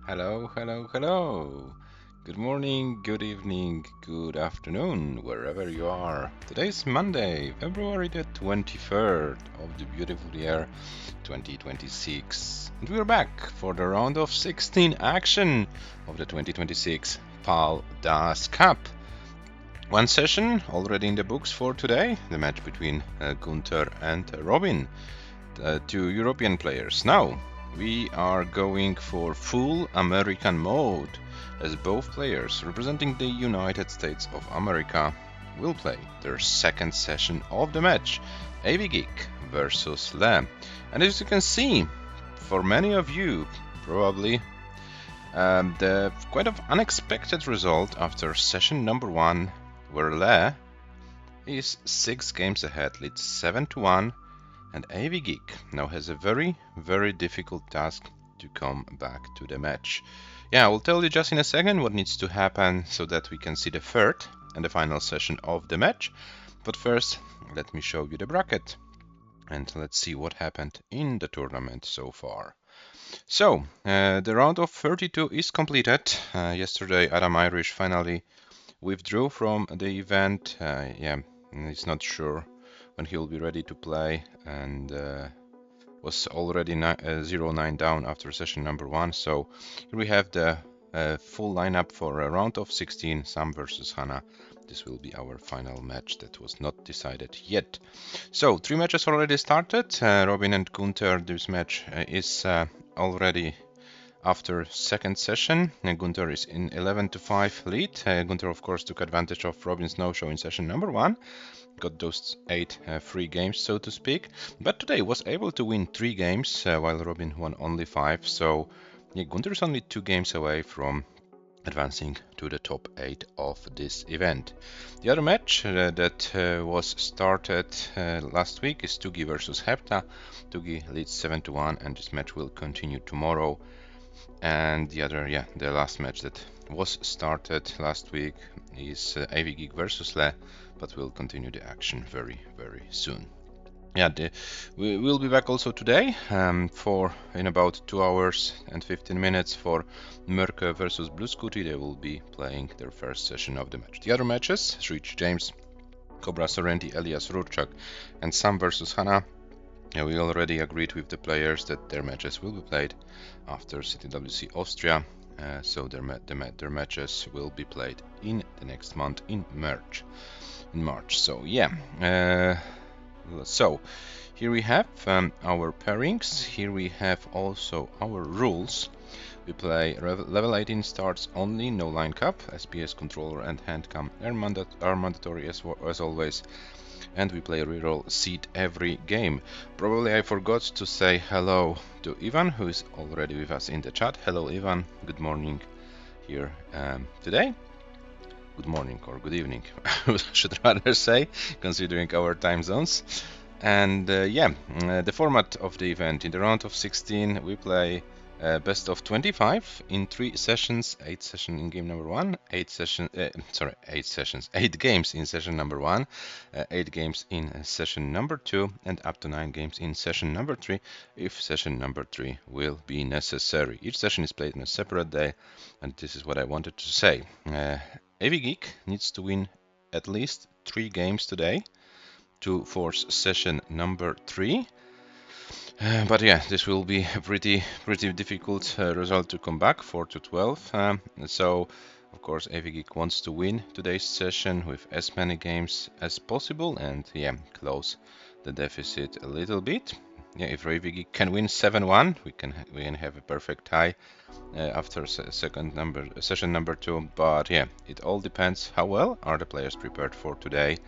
Hello, hello, hello. Good morning, good evening, good afternoon, wherever you are. Today's Monday, February the 23rd of the beautiful year 2026. And we're back for the round of 16 action of the 2026 PAL-DAS Cup. One session already in the books for today, the match between Gunther and Robin, two European players. Now, we are going for full American mode, as both players representing the United States of America will play their second session of the match, AVGEEK versus Le. And as you can see, for many of you, probably the quite of unexpected result after session number 1, where Le is 6 games ahead, leads 7-1, and AVGEEK now has a very, very difficult task to come back to the match. Yeah, I will tell you just in a second what needs to happen so that we can see the third and the final session of the match. But first, let me show you the bracket and let's see what happened in the tournament so far. So, the round of 32 is completed. Yesterday, Adam Irish finally withdrew from the event. Yeah, he's not sure when he'll be ready to play, and was already 0-9 down after session number 1. So here we have the full lineup for a round of 16, Sam versus Hannah. This will be our final match that was not decided yet. So 3 matches already started. Robin and Gunther, this match is already after second session. Gunther is in 11-5 lead. Gunther of course took advantage of Robin's no-show in session number 1. Got those 8 free games, so to speak, but today was able to win 3 games while Robin won only 5. So yeah, Gunther is only 2 games away from advancing to the top 8 of this event. The other match that was started last week is Tugi versus Hepta. Tugi leads 7-1, and this match will continue tomorrow. And the last match that was started last week is AVGEEK versus Le, but we'll continue the action very, very soon. Yeah, we will be back also today for in about 2 hours and 15 minutes for Merke versus Blue Scooty. They will be playing their first session of the match. The other matches, Rich James, Cobra Sorrenti, Elias Rurchak, and Sam versus Hannah. Yeah, we already agreed with the players that their matches will be played after CTWC Austria, so their matches will be played in the next month in March. So yeah, so here we have our pairings. Here we have also our rules. We play level 18 starts only, no line cap. SPS controller and hand cam are mandatory as always. And we play reroll seed every game. Probably I forgot to say hello to Ivan, who is already with us in the chat. Hello Ivan, good morning here today. Good morning or good evening, I should rather say, considering our time zones. And the format of the event, in the round of 16 we play best of 25 in 3 sessions, 8 sessions in game number 1, 8 games in session number 1, 8 games in session number 2, and up to 9 games in session number 3 if session number 3 will be necessary. Each session is played on a separate day, and this is what I wanted to say. AVGEEK needs to win at least 3 games today to force session number 3. But yeah, this will be a pretty difficult result to come back, 4-12. So of course AVGEEK wants to win today's session with as many games as possible and close the deficit a little bit. Yeah, if AVGEEK can win 7-1, we can have a perfect tie after session number 2. But yeah, it all depends how well are the players prepared for today.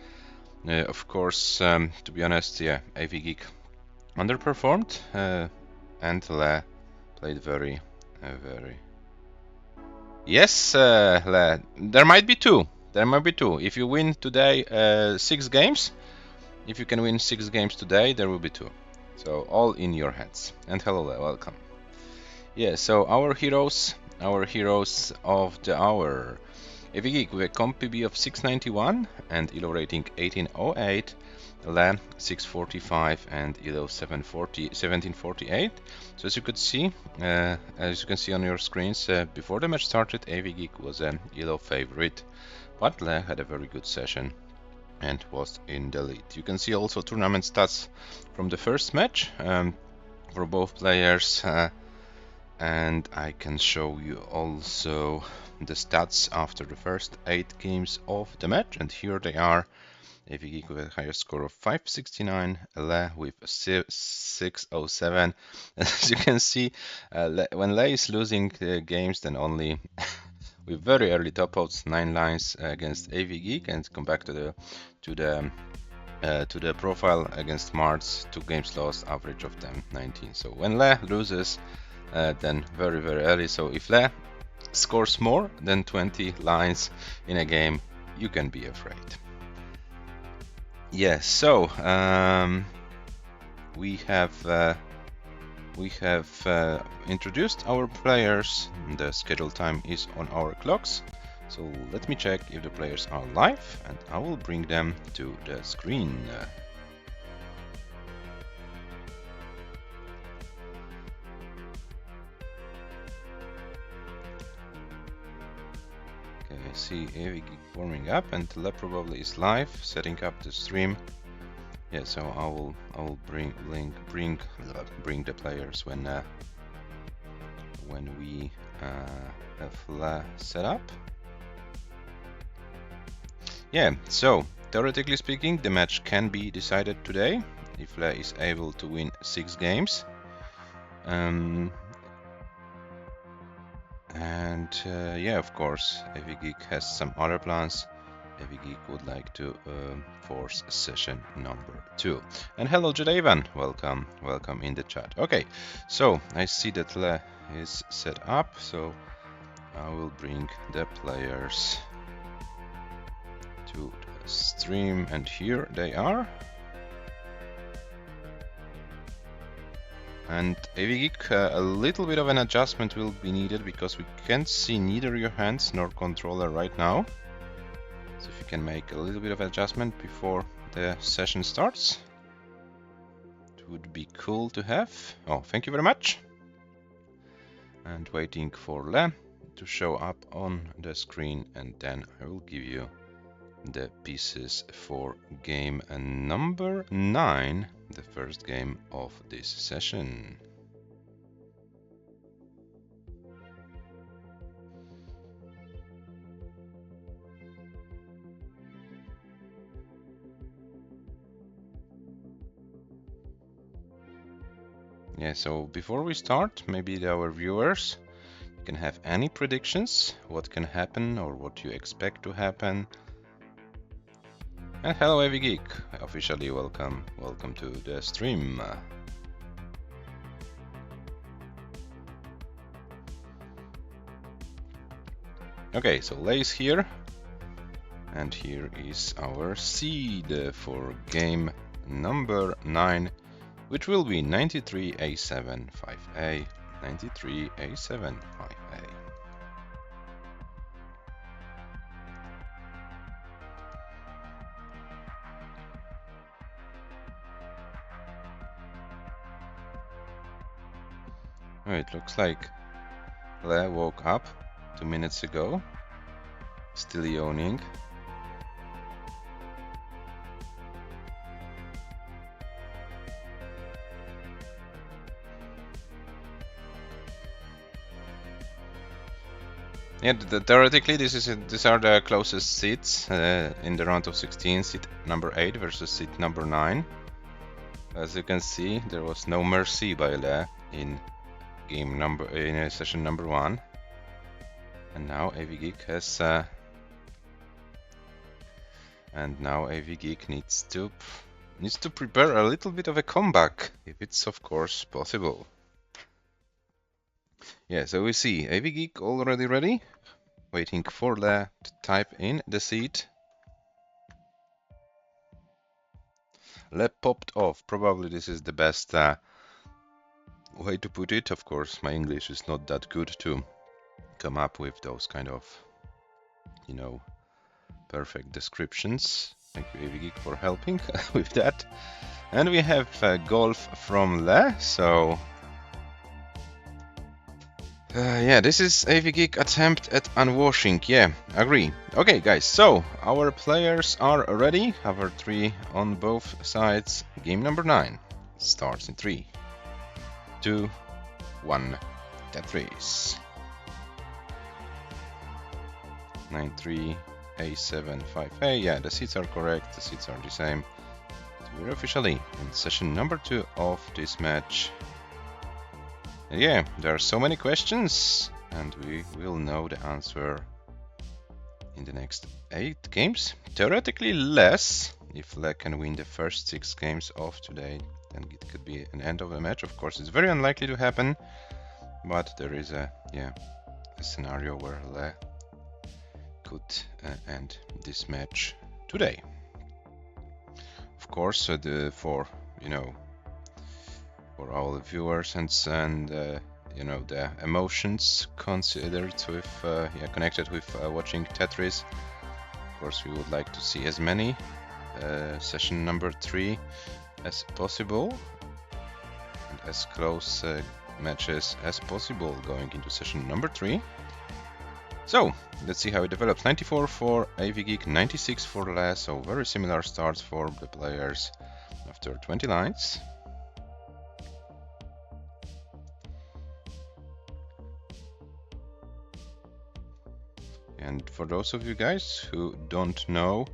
Of course, to be honest, AVGEEK underperformed and Le played very. Yes, Le. There might be two. If you win today 6 games, if you can win 6 games today, there will be 2. So all in your hands. And hello Le, welcome. Yeah, so our heroes of the hour. AVGEEK with a comp PB of 691 and ELO rating 1808. Le 645 and Elo 1748. So as you could see, as you can see on your screens, before the match started, AVGEEK was an Elo favorite, but Le had a very good session and was in the lead. You can see also tournament stats from the first match for both players, and I can show you also the stats after the first 8 games of the match, and here they are. AVGEEK with a higher score of 569, Le with 607. As you can see, when Le is losing games, then only with very early top outs, 9 lines against AVGEEK, and come back to the profile against Mars, 2 games lost, average of them 19. So when Le loses, then very early. So if Le scores more than 20 lines in a game, you can be afraid. Yes, so we have introduced our players. The schedule time is on our clocks. So let me check if the players are live, and I will bring them to the screen. Okay, I see AVGEEK warming up, and Le probably is live, setting up the stream. Yeah, so I will bring the players when we have Le set up. Yeah, so theoretically speaking, the match can be decided today if Le is able to win 6 games. Yeah, of course, AVGEEK has some other plans. AVGEEK would like to force session number 2. And hello, Jadavan, welcome in the chat. Okay, so I see that Le is set up, so I will bring the players to the stream, and here they are. And AVGEEK, a little bit of an adjustment will be needed because we can't see neither your hands nor controller right now. So if you can make a little bit of adjustment before the session starts, it would be cool to have. Oh, thank you very much. And waiting for Le to show up on the screen, and then I will give you the pieces for game number 9, the first game of this session. Yeah, so before we start, maybe our viewers can have any predictions, what can happen or what you expect to happen. And hello AVGEEK, officially welcome to the stream. Okay, so Le is here, and here is our seed for game number 9, which will be 93A7 5A, 93A7 5A. Oh, it looks like Le woke up 2 minutes ago, still yawning. Yeah, theoretically, these are the closest seats in the round of 16. Seat number 8 versus seat number 9. As you can see, there was no mercy by Le in session number 1, and now AVGEEK has needs to prepare a little bit of a comeback, if it's of course possible. Yeah, so we see AVGEEK already ready, waiting for Le to type in the seat. Le popped off. Probably this is the best way to put it. Of course, my English is not that good to come up with those kind of, perfect descriptions. Thank you, AVGEEK, for helping with that. And we have golf from Le, so yeah, this is AVGEEK attempt at unwashing. Yeah, agree. Okay, guys, so our players are ready. Hover 3 on both sides. Game number 9 starts in 3, 2, 1. Tetris. 9-3, A7, 5A. Yeah, the seats are correct. The seats are the same. So we're officially in session number 2 of this match. And yeah, there are so many questions, and we will know the answer in the next 8 games. Theoretically less. If Le can win the first 6 games of today, then it could be an end of the match. Of course, it's very unlikely to happen, but there is a scenario where Le could end this match today. Of course, for our viewers and the emotions considered with connected with watching Tetris. Of course, we would like to see as many session number 3 as possible and as close matches as possible going into session number 3. So let's see how it develops. 94 for AVGEEK, 96 for Le, so very similar starts for the players after 20 lines. And for those of you guys who don't know,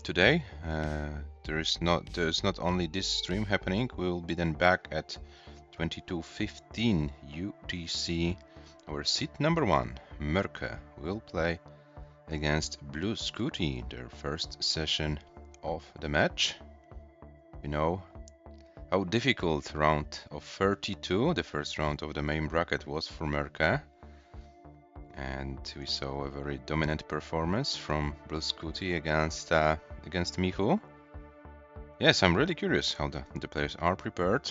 today there's not only this stream happening. We will be then back at 22:15 UTC. Our seat number 1, Merke, will play against Blue Scooty, their first session of the match. You know how difficult round of 32, the first round of the main bracket, was for Merke. And we saw a very dominant performance from Blue Scooty against Michu. Yes, I'm really curious how the players are prepared.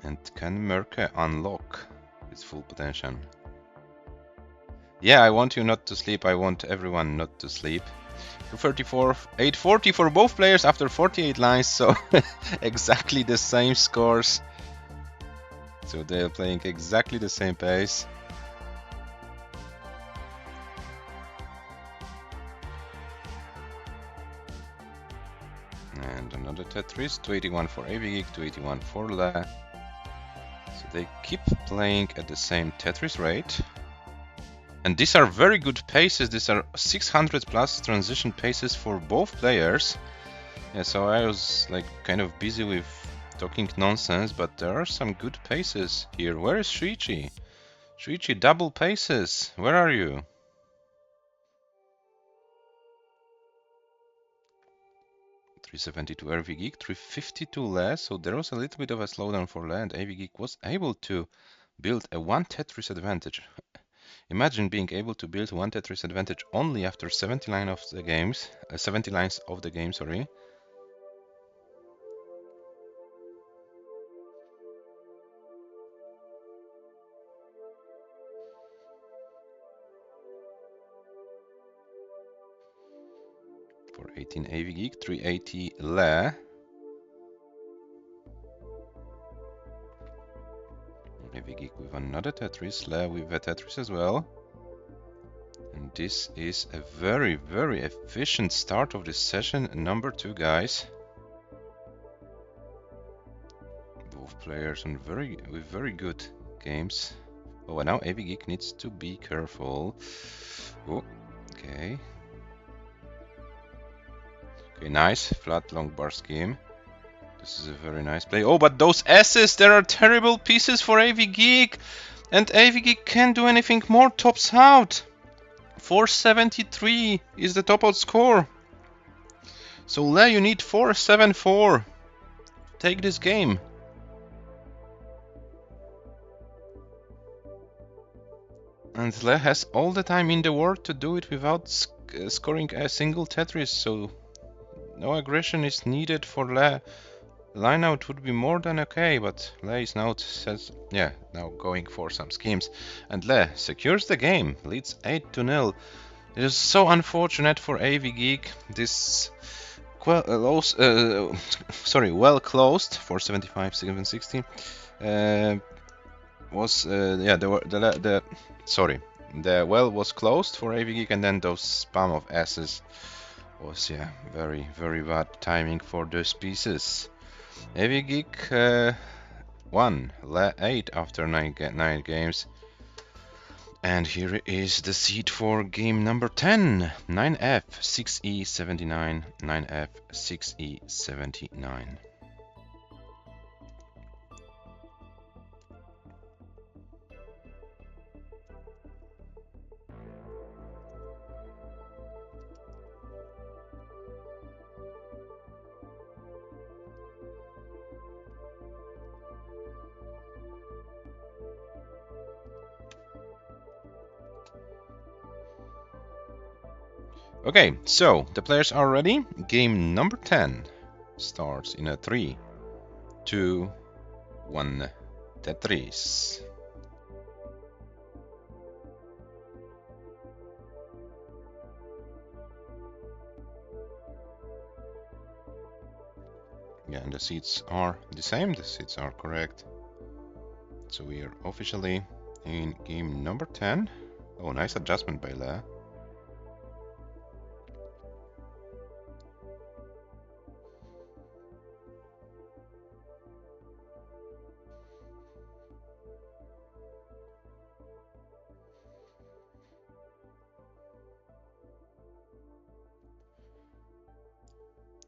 And can Merke unlock its full potential? Yeah, I want you not to sleep. I want everyone not to sleep. 234, 840 for both players after 48 lines, so exactly the same scores. So they're playing exactly the same pace. And another Tetris, 281 for AVGEEK, 281 for Le. So they keep playing at the same Tetris rate. And these are very good paces. These are 600 plus transition paces for both players. Yeah, so I was like kind of busy with talking nonsense, but there are some good paces here. Where is Shuichi? Shuichi, double paces. Where are you? .372 AVGEEK, 352 Le, so there was a little bit of a slowdown for Le, and AVGEEK was able to build a 1 Tetris advantage. Imagine being able to build 1 Tetris advantage only after 70 lines of the game, sorry. For 18 AVGEEK, 380 Le. AVGEEK with another Tetris, Le with a Tetris as well. And this is a very, very efficient start of this session number 2, guys. Both players on with very good games. Oh, and now AVGEEK needs to be careful. Oh, okay. Okay, nice. Flat long bar scheme. This is a very nice play. Oh, but those S's, there are terrible pieces for AVGEEK. And AVGEEK can't do anything more. Tops out. 473 is the top out score. So Le, you need 474. Take this game. And Le has all the time in the world to do it without scoring a single Tetris, so no aggression is needed for Le. Lineout would be more than okay, but Le is now going for some schemes. And Le secures the game, leads 8-0. It is so unfortunate for AVGEEK. This well closed for 75, 760 was yeah the well was closed for AVGEEK, and then those spam of S's was very bad timing for those pieces. AVGEEK won 8 after 9 games. And here is the seed for game number 10. 9F, 6E, 79, 9F, 6E, 79. Okay, so the players are ready. Game number 10 starts in a 3, 2, 1, Tetris. Yeah, and the seats are the same, the seats are correct. So we are officially in game number 10. Oh, nice adjustment by Le.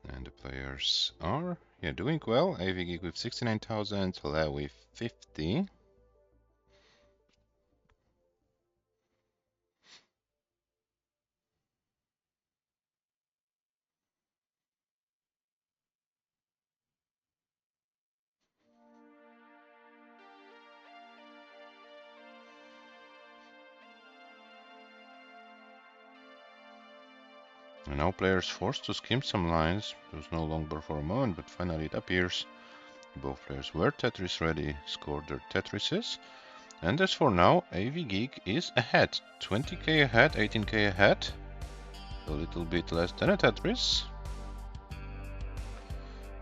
And the players are doing well. AVGEEK with 69,000, Le with 50. And now players forced to skim some lines. It was no longer for a moment, but finally it appears. Both players were Tetris ready, scored their Tetrises. And as for now, AVGEEK is ahead. 20k ahead, 18k ahead. A little bit less than a Tetris.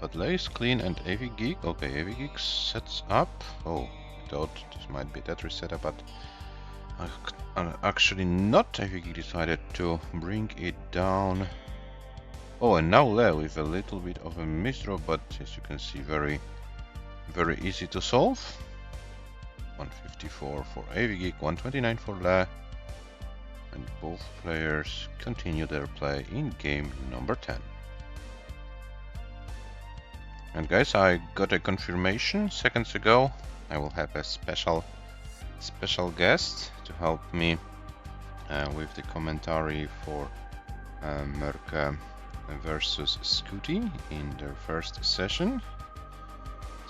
But Le is clean and AVGEEK. Okay, AVGEEK sets up. Oh, I thought this might be Tetris setup, but actually not. AVGEEK decided to bring it down. Oh, and now Le with a little bit of a misdraw, but as you can see, very easy to solve. 154 for AVGEEK, 129 for Le. And both players continue their play in game number 10. And guys, I got a confirmation seconds ago. I will have a special guest to help me with the commentary for Merke versus Scooty in their first session.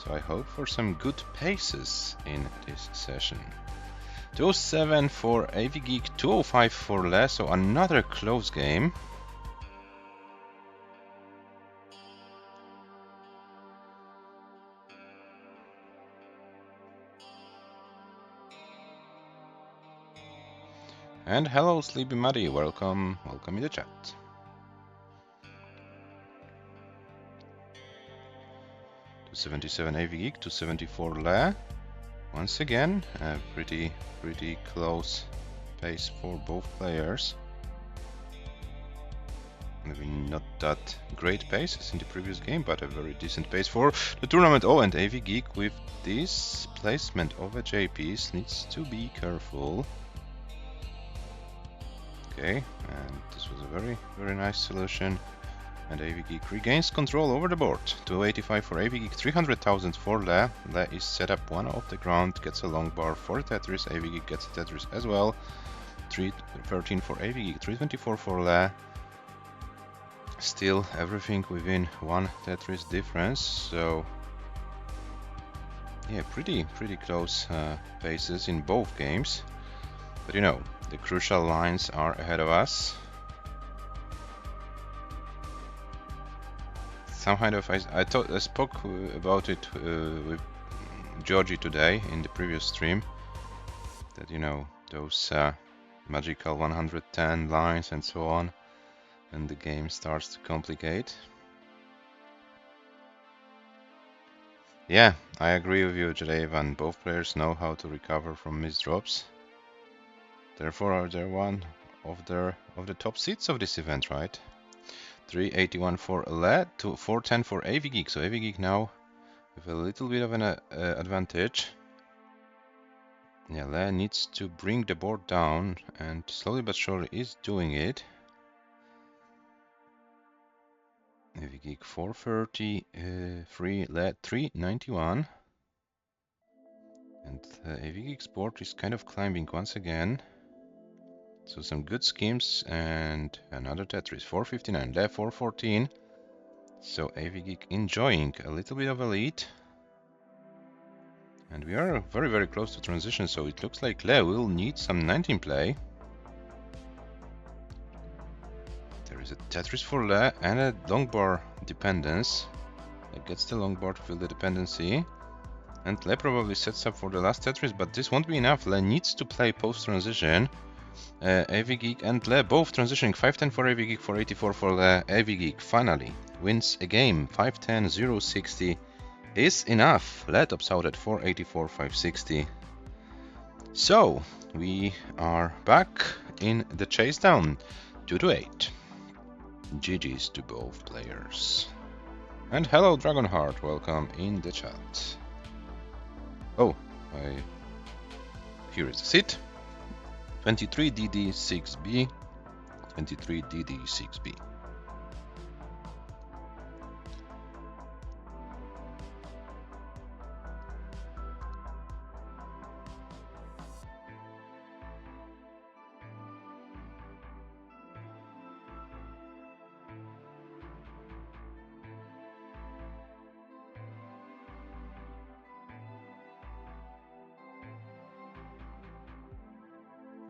So I hope for some good paces in this session. 207 for AVGEEK, 205 for Le, so another close game. And hello Sleepy Muddy, welcome in the chat. To 77 AVGEEK, 274 Le. Once again, a pretty close pace for both players. Maybe not that great pace as in the previous game, but a very decent pace for the tournament. Oh, and AVGEEK with this placement of a JPs needs to be careful. Okay, and this was a very nice solution. And AVGEEK regains control over the board. 285 for AVGEEK, 300,000 for Le. Le is set up one off the ground, gets a long bar for Tetris. AVGEEK gets a Tetris as well. 313 for AVGEEK, 324 for Le. Still everything within one Tetris difference. So yeah, pretty close paces in both games. But you know, the crucial lines are ahead of us. Some kind of I spoke about it with Georgie today in the previous stream. That you know those magical 110 lines and so on, and the game starts to complicate. Yeah, I agree with you, Jadevan. Both players know how to recover from missed drops. Therefore, they're one of the top seeds of this event, right? 381 for Le, 410 for AVGEEK. So AVGEEK now with a little bit of an advantage. Yeah, Le needs to bring the board down, and slowly but surely is doing it. AVGEEK 430, Le 391. And AVGEEK's board is kind of climbing once again. So some good schemes and another Tetris. 459, Le 414. So AVGEEK enjoying a little bit of a lead. And we are very, very close to transition, so it looks like Le will need some 19 play. There is a Tetris for Le and a long bar dependence. That gets the long bar to fill the dependency. And Le probably sets up for the last Tetris, but this won't be enough. Le needs to play post-transition. AVGEEK and Le both transitioning. 510 for AVGEEK, 484 for Le. AVGEEK finally wins a game. 510, 060 is enough. Le tops out at 484, 560. So we are back in the chase down 2-8. GG's to both players. And hello Dragonheart, welcome in the chat. Oh, here is the seat. 23DD6B, 23DD6B.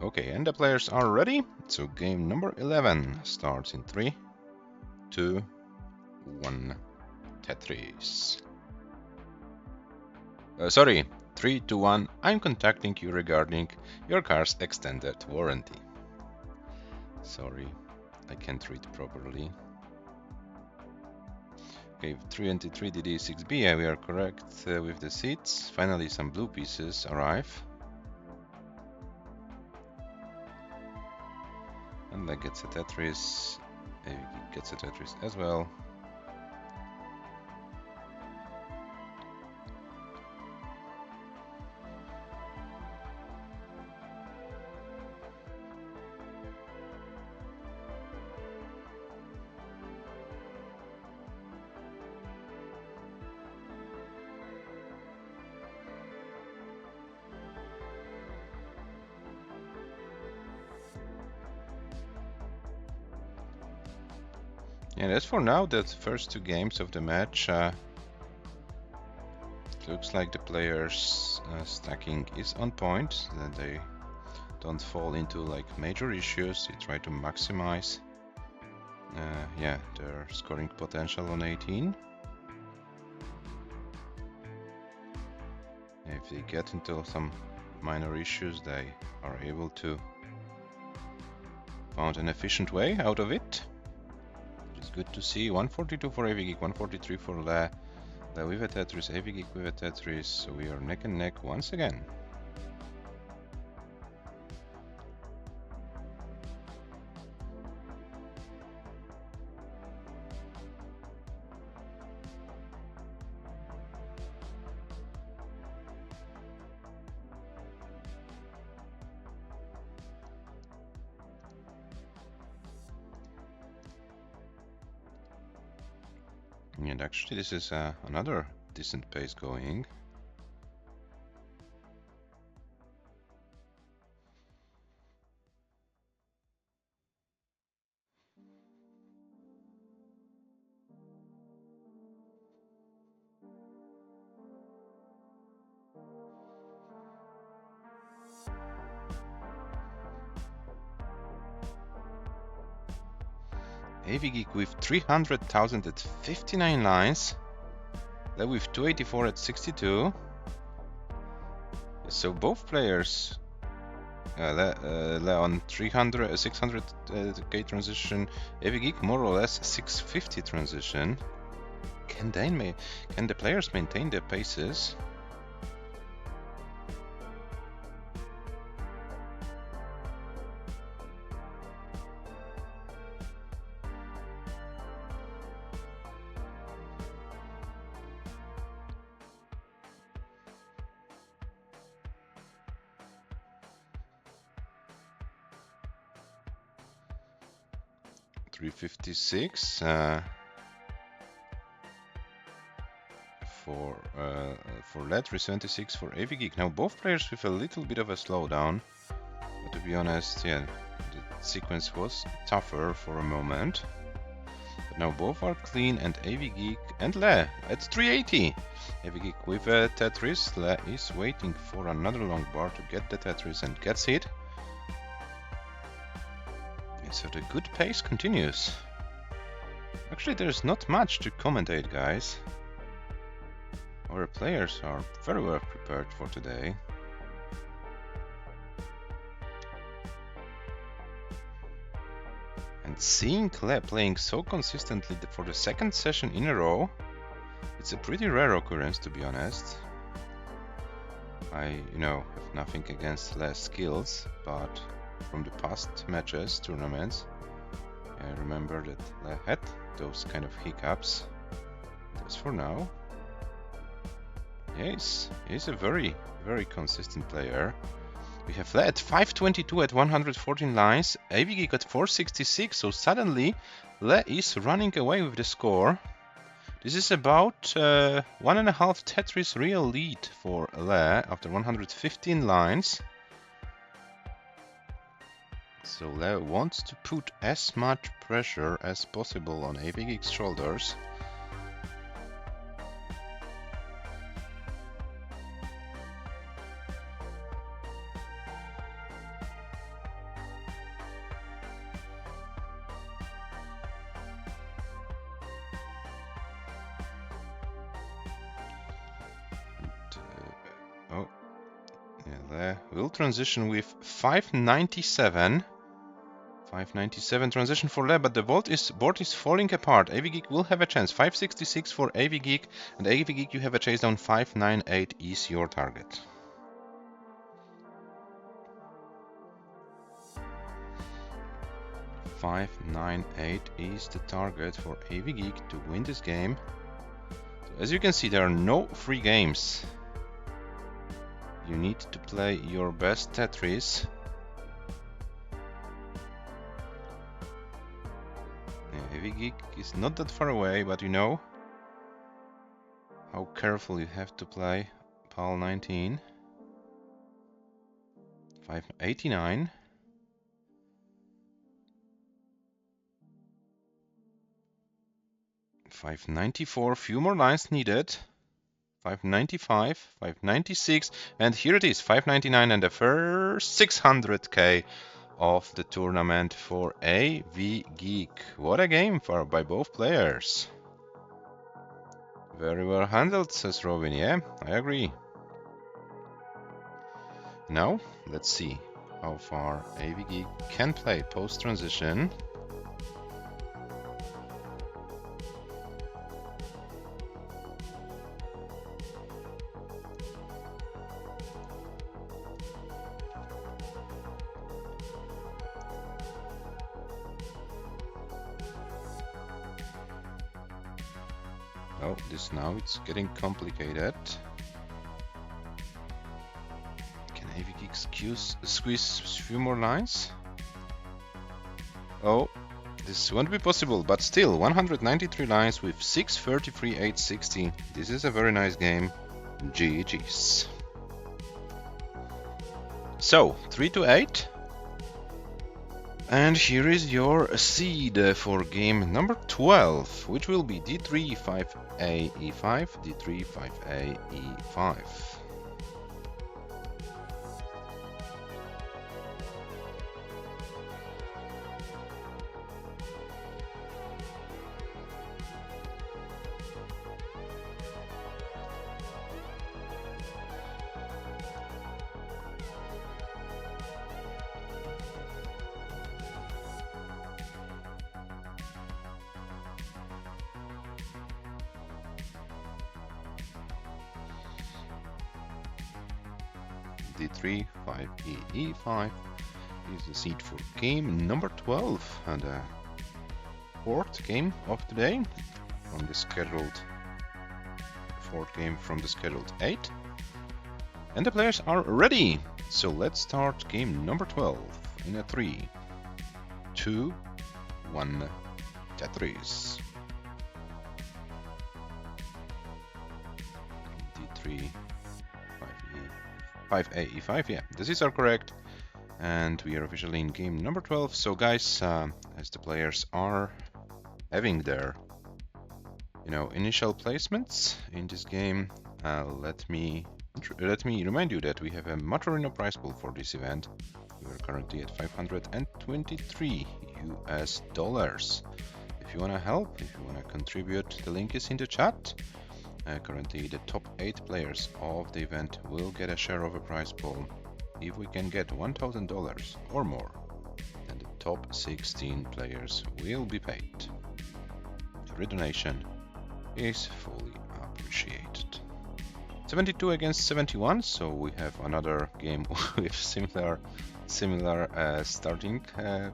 Okay, and the players are ready. So game number 11 starts in 3, 2, 1, Tetris. Sorry, 3, 2, 1, I'm contacting you regarding your car's extended warranty. Sorry, I can't read properly. Okay, 323DD6B, yeah, we are correct with the seats. Finally, some blue pieces arrive. And that gets a Tetris. AVGEEK gets a Tetris as well. And as for now, the first two games of the match, looks like the players' stacking is on point, that they don't fall into like major issues. They try to maximize yeah, their scoring potential on 18. If they get into some minor issues, they are able to find an efficient way out of it. It's good to see. 142 for AVGEEK, 143 for Le with a Tetris, AVGEEK with a Tetris, so we are neck and neck once again. And actually this is another decent pace going. AVGEEK with 300,000 at 59 lines. Le with 284 at 62. So both players On 300, 600k transition, AVGEEK more or less 650 transition. Can the players maintain their paces? $356 for LED, $376 for AVGEEK. Now both players with a little bit of a slowdown, but to be honest, yeah, the sequence was tougher for a moment. But now both are clean, and AVGEEK and Le at 380. AVGEEK with a Tetris. Le is waiting for another long bar to get the Tetris and gets it. So the good pace continues. Actually, there's not much to commentate, guys. Our players are very well prepared for today. And seeing Le playing so consistently for the second session in a row, it's a pretty rare occurrence, to be honest. I, have nothing against Le's skills, but from the past matches, tournaments, I remember that Le had those kind of hiccups. As for now, he's a very, very consistent player. We have Le at 522 at 114 lines, AVGEEK at 466, so suddenly Le is running away with the score. This is about 1.5 Tetris real lead for Le after 115 lines. So Le wants to put as much pressure as possible on AVGEEK's shoulders. Le will transition with 597. 597 transition for Le, but the board is falling apart. AVGEEK will have a chance. 566 for AVGEEK, and AVGEEK you have a chase down. 598 is your target. .598 is the target for AVGEEK to win this game. So as you can see, there are no free games. You need to play your best Tetris. AVGEEK is not that far away, but you know how careful you have to play. Pal 19. 589. 594, few more lines needed. 595, 596, and here it is, 599 and the first 600k of the tournament for AVGEEK. What a game by both players. Very well handled, says Robin. Yeah, I agree. Now, let's see how far AVGEEK can play post-transition. Oh, now it's getting complicated. Can AVGEEK squeeze a few more lines? Oh, this won't be possible, but still 193 lines with 633, 860. This is a very nice game. GG's. So 3-8. And here is your seed for game number 12, which will be D3, 5A, E5, D3, 5A, E5. D3, 5E, E5 is the seed for game number 12 and the fourth game of the day from the scheduled fourth game from the scheduled 8. And the players are ready. So let's start game number 12 in a 3, 2, 1, Tetris. D3, 5E, 5A, E5, yeah, this is all correct. And we are officially in game number 12. So guys, as the players are having their initial placements in this game, let me remind you that we have a Motorino prize pool for this event. We are currently at 523 US dollars. If you want to help, if you want to contribute, the link is in the chat. Currently the top 8 players of the event will get a share of a prize pool. If we can get $1,000 or more, then the top 16 players will be paid. Every donation is fully appreciated. 72 against 71, so we have another game with similar starting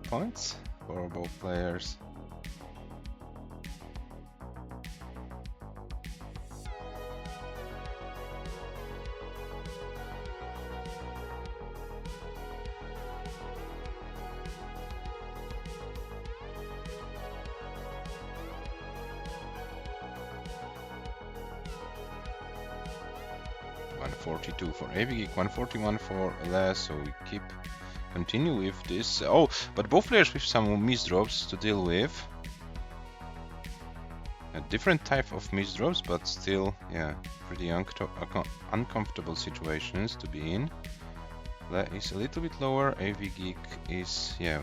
points for both players. $142 for AVGEEK, 141 for Les, so we continue with this. Oh, but both players with some misdrops to deal with. A different type of misdrops, but still, yeah, pretty uncomfortable situations to be in. Le is a little bit lower, AVGEEK is, yeah,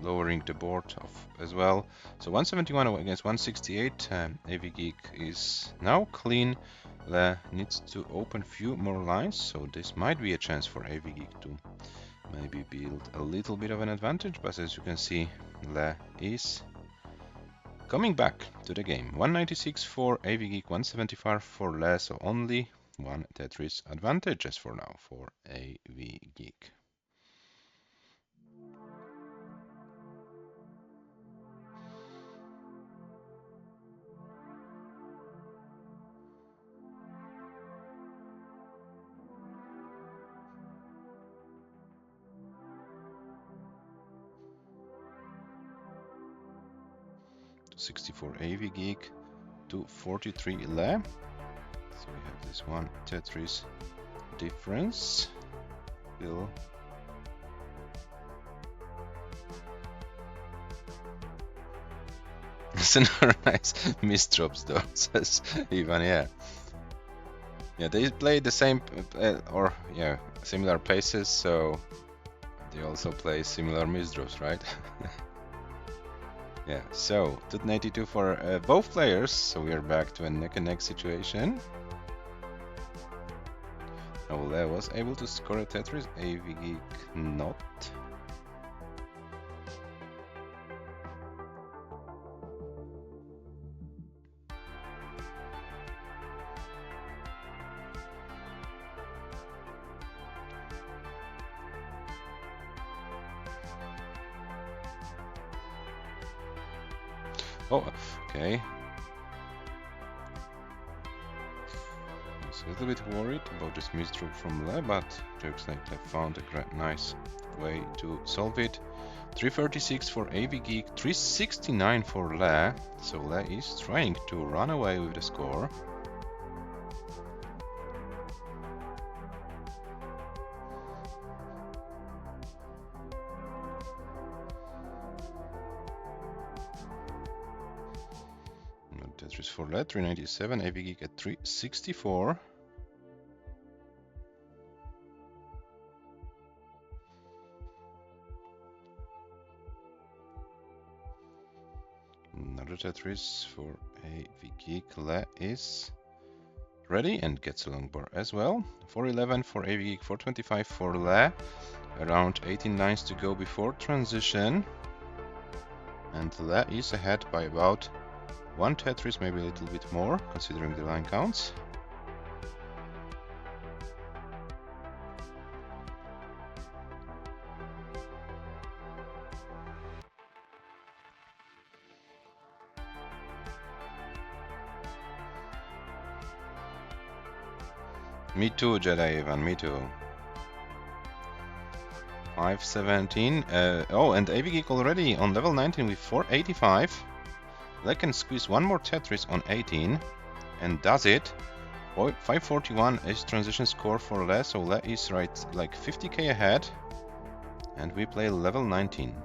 lowering the board as well. So 171 against 168, AVGEEK is now clean. Le needs to open few more lines, so this might be a chance for AVGEEK to maybe build a little bit of an advantage, but as you can see, Le is coming back to the game. 196 for AVGEEK, 175 for Le, so only one Tetris advantage as for now for AVGEEK. $64 AVGEEK to $43 Le. So we have this one Tetris difference. Still nice misdrops though, says Ivan. Yeah, they play the same similar paces, so they also play similar misdrops, right? Yeah, so 292 for both players, so we are back to a neck-and-neck situation. Le was able to score a Tetris, AVGEEK not. Oh, okay. I was a little bit worried about this misdrop from Le, but jokes like that found a nice way to solve it. 336 for AVGEEK, 369 for Le, so Le is trying to run away with the score. Tetris for Le, 397, AVGEEK at 364. Another Tetris for AVGEEK. Le is ready and gets a long bar as well. 411 for AVGEEK, 425 for Le. Around 18 lines to go before transition. And Le is ahead by about one Tetris, maybe a little bit more, considering the line counts. Me too, Jedi Ivan, me too. 517. Oh, and AVGEEK already on level 19 with 485. They can squeeze one more Tetris on 18 and does it. 541 is transition score for Le, so Le is right like 50k ahead. And we play level 19.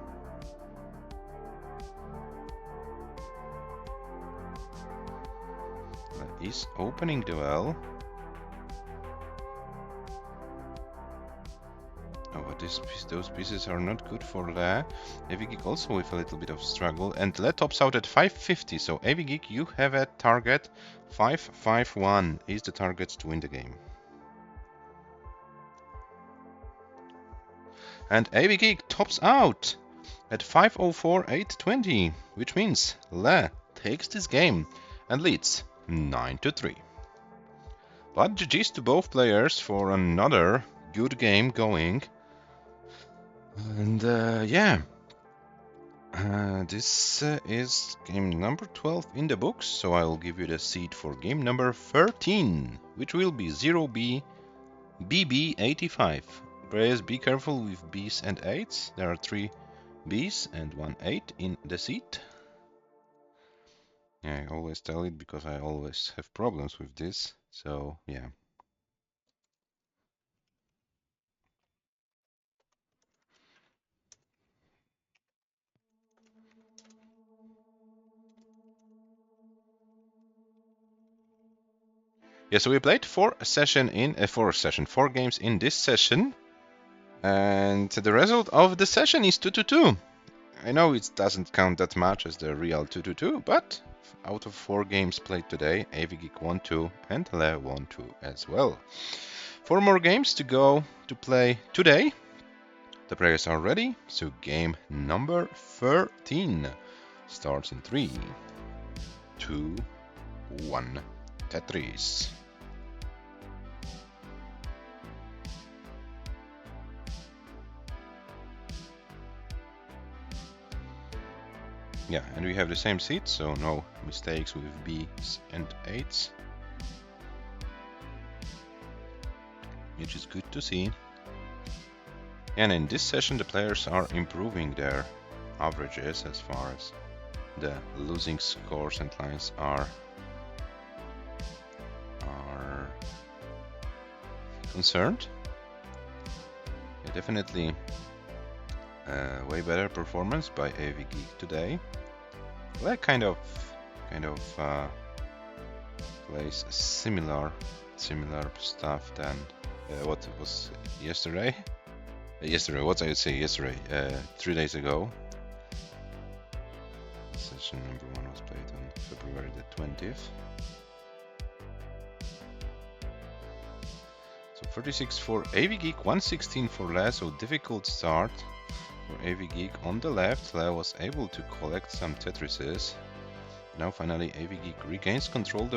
Le is opening the well. Oh, but those pieces are not good for Le. AVGEEK also with a little bit of struggle. And Le tops out at 550, so AVGEEK, you have a target. 551 is the target to win the game. And AVGEEK tops out at 504,820, which means Le takes this game and leads 9-3. But GG's to both players for another good game going. And yeah, this is game number 12 in the books, so I'll give you the seed for game number 13, which will be 0B BB85. Players, be careful with Bs and 8s. There are 3 Bs and 1 8 in the seat. Yeah, I always tell it because I always have problems with this, so yeah. Yeah, so we played 4 games in this session, and the result of the session is 2-2. I know it doesn't count that much as the real 2-2, but out of 4 games played today, AVGEEK won 2 and Le won 2 as well. 4 more games to go to play today. The players are ready, so game number 13 starts in 3, 2, 1, Tetris. Yeah, and we have the same seat, so no mistakes with Bs and 8s. Which is good to see. And in this session the players are improving their averages as far as the losing scores and lines are concerned. Yeah, definitely way better performance by AVGEEK today. Like kind of plays similar stuff than what was yesterday. What did I say yesterday? 3 days ago. Session number 1 was played on February the 20th. So 36 for AVGEEK, 116 for Le, so difficult start for AVGEEK. On the left, Le was able to collect some Tetrises. Now finally AVGEEK regains control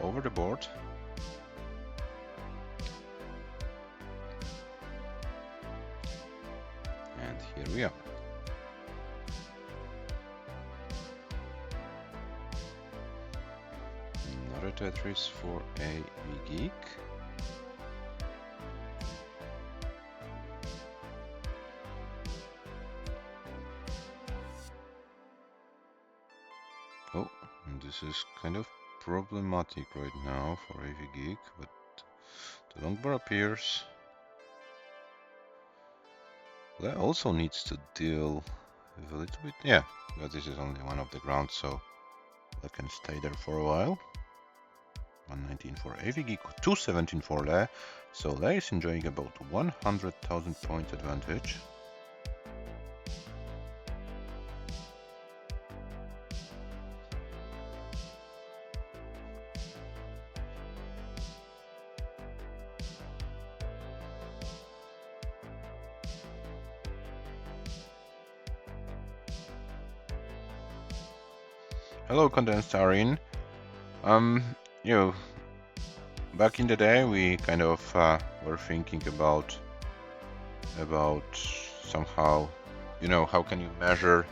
over the board. And here we are. Another Tetris for AVGEEK. Oh, and this is kind of problematic right now for AVGEEK, but the long bar appears. That also needs to deal with a little bit, yeah, but this is only one of the grounds, so I can stay there for a while. 119 for AVGEEK, 217 for Le, so Le is enjoying about 100,000 point advantage. Hello, Condensed Arin. Back in the day, we kind of were thinking about somehow, how can you measure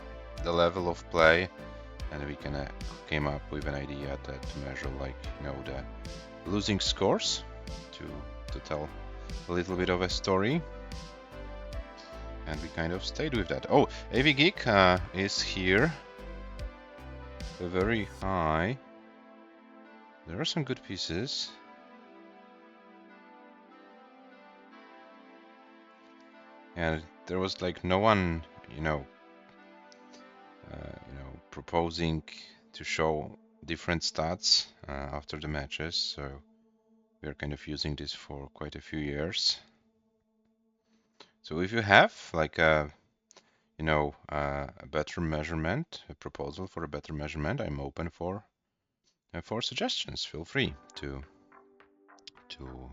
the level of play, and we came up with an idea to measure, like, losing scores to tell a little bit of a story. And we kind of stayed with that. Oh, AVGEEK is here. Very high. There are some good pieces. And there was like no one, proposing to show different stats after the matches. So we are kind of using this for quite a few years. So if you have like a better measurement, a proposal for a better measurement, I'm open for suggestions. Feel free to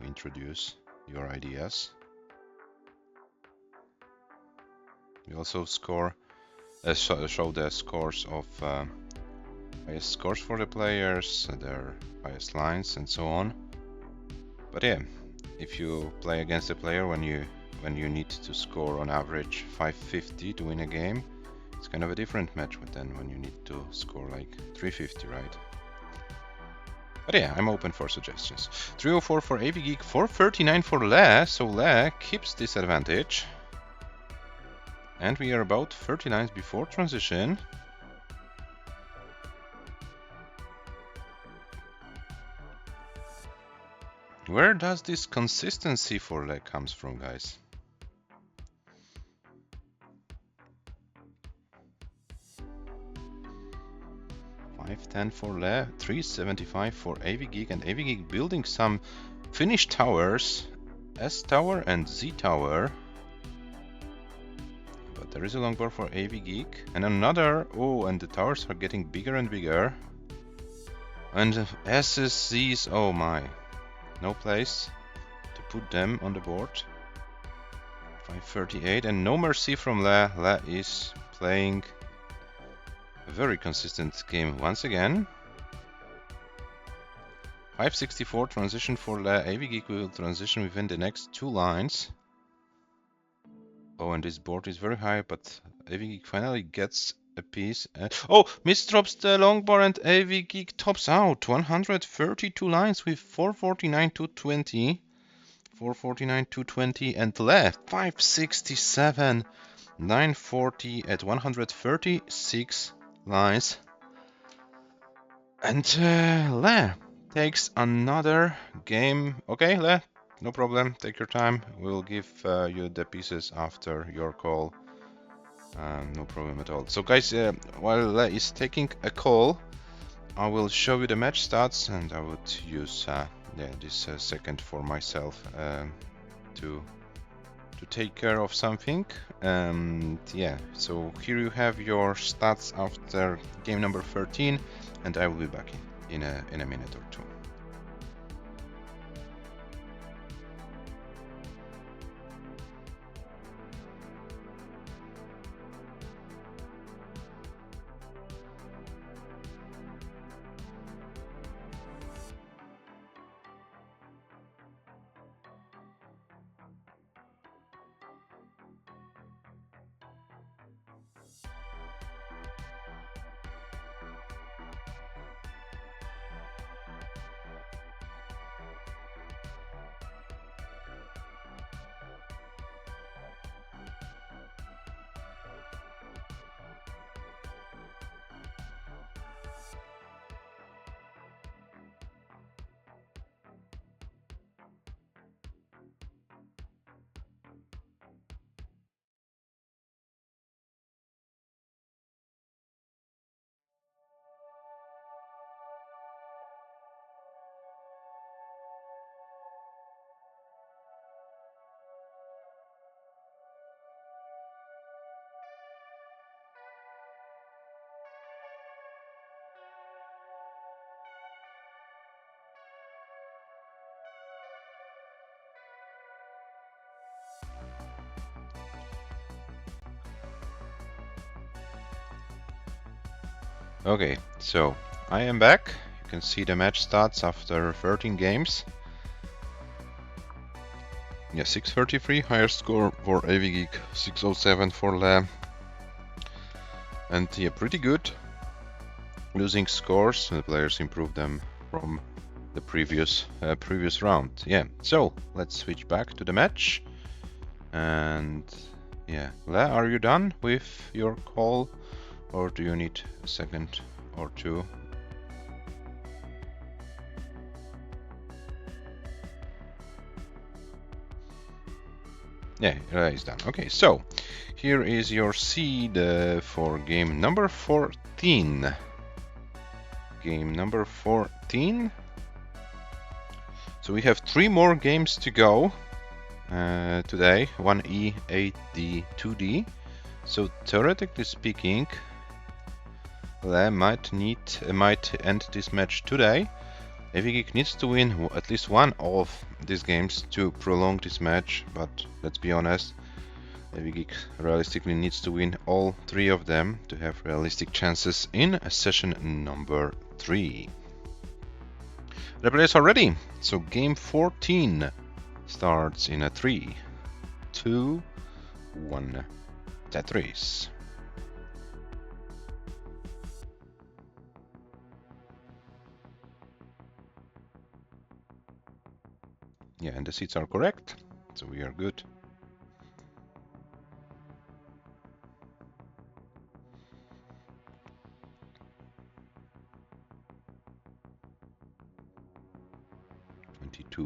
introduce your ideas. We also show the scores of highest scores for the players, their highest lines, and so on. But yeah, if you play against a player when you need to score on average 550 to win a game, it's kind of a different match than when you need to score like 350, right? But yeah, I'm open for suggestions. 304 for AVGEEK, 439 for Le, so Le keeps this advantage. And we are about 30 lines before transition. Where does this consistency for Le comes from, guys? $510 for Le, 375 for AVGEEK, and AVGEEK building some finished towers, S tower and Z tower. But there is a long bar for AVGEEK, and another. Oh, and the towers are getting bigger and bigger. And S's, Z's, oh my. No place to put them on the board. 538, and no mercy from Le. Le is playing a very consistent game once again. 564 transition for Le. AVGEEK will transition within the next 2 lines. Oh, and this board is very high, but AVGEEK finally gets a piece. Oh, misdrops the long bar, and AVGEEK tops out. 132 lines with 449 to 20. 449 to 20, and Le 567, 940 at 136 lines. And Le takes another game. Okay, Le, no problem. Take your time. We'll give you the pieces after your call. No problem at all. So guys, while Le is taking a call, I will show you the match stats, and I would use this second for myself to take care of something. Yeah, so here you have your stats after game number 13, and I will be back in a minute or two. Okay, so I am back. You can see the match stats after 13 games. Yeah, 633, higher score for AVGEEK, 607 for Le. And yeah, pretty good. Losing scores, the players improved them from the previous round. Yeah, so let's switch back to the match. And yeah, Le, are you done with your call, or do you need a second or two? Yeah, Le is done. Okay, so here is your seed for game number 14. Game number 14. So we have 3 more games to go today. 1E, 8D, 2D. So theoretically speaking, Le might end this match today. AVGEEK needs to win at least one of these games to prolong this match, but let's be honest, AVGEEK realistically needs to win all 3 of them to have realistic chances in session number 3. The players are ready, so game 14 starts in a 3, 2, 1, Tetris. Yeah, and the seats are correct, so we are good.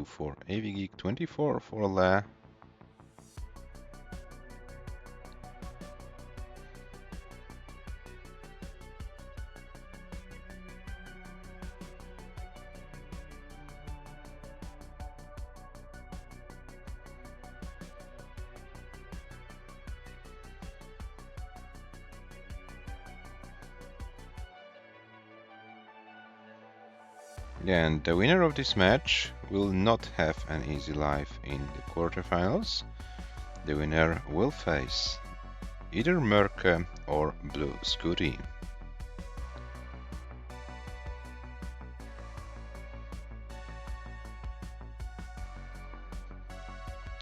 For AVGEEK, 24 for Le. And the winner of this match will not have an easy life in the quarterfinals. The winner will face either Merke or Blue Scooty.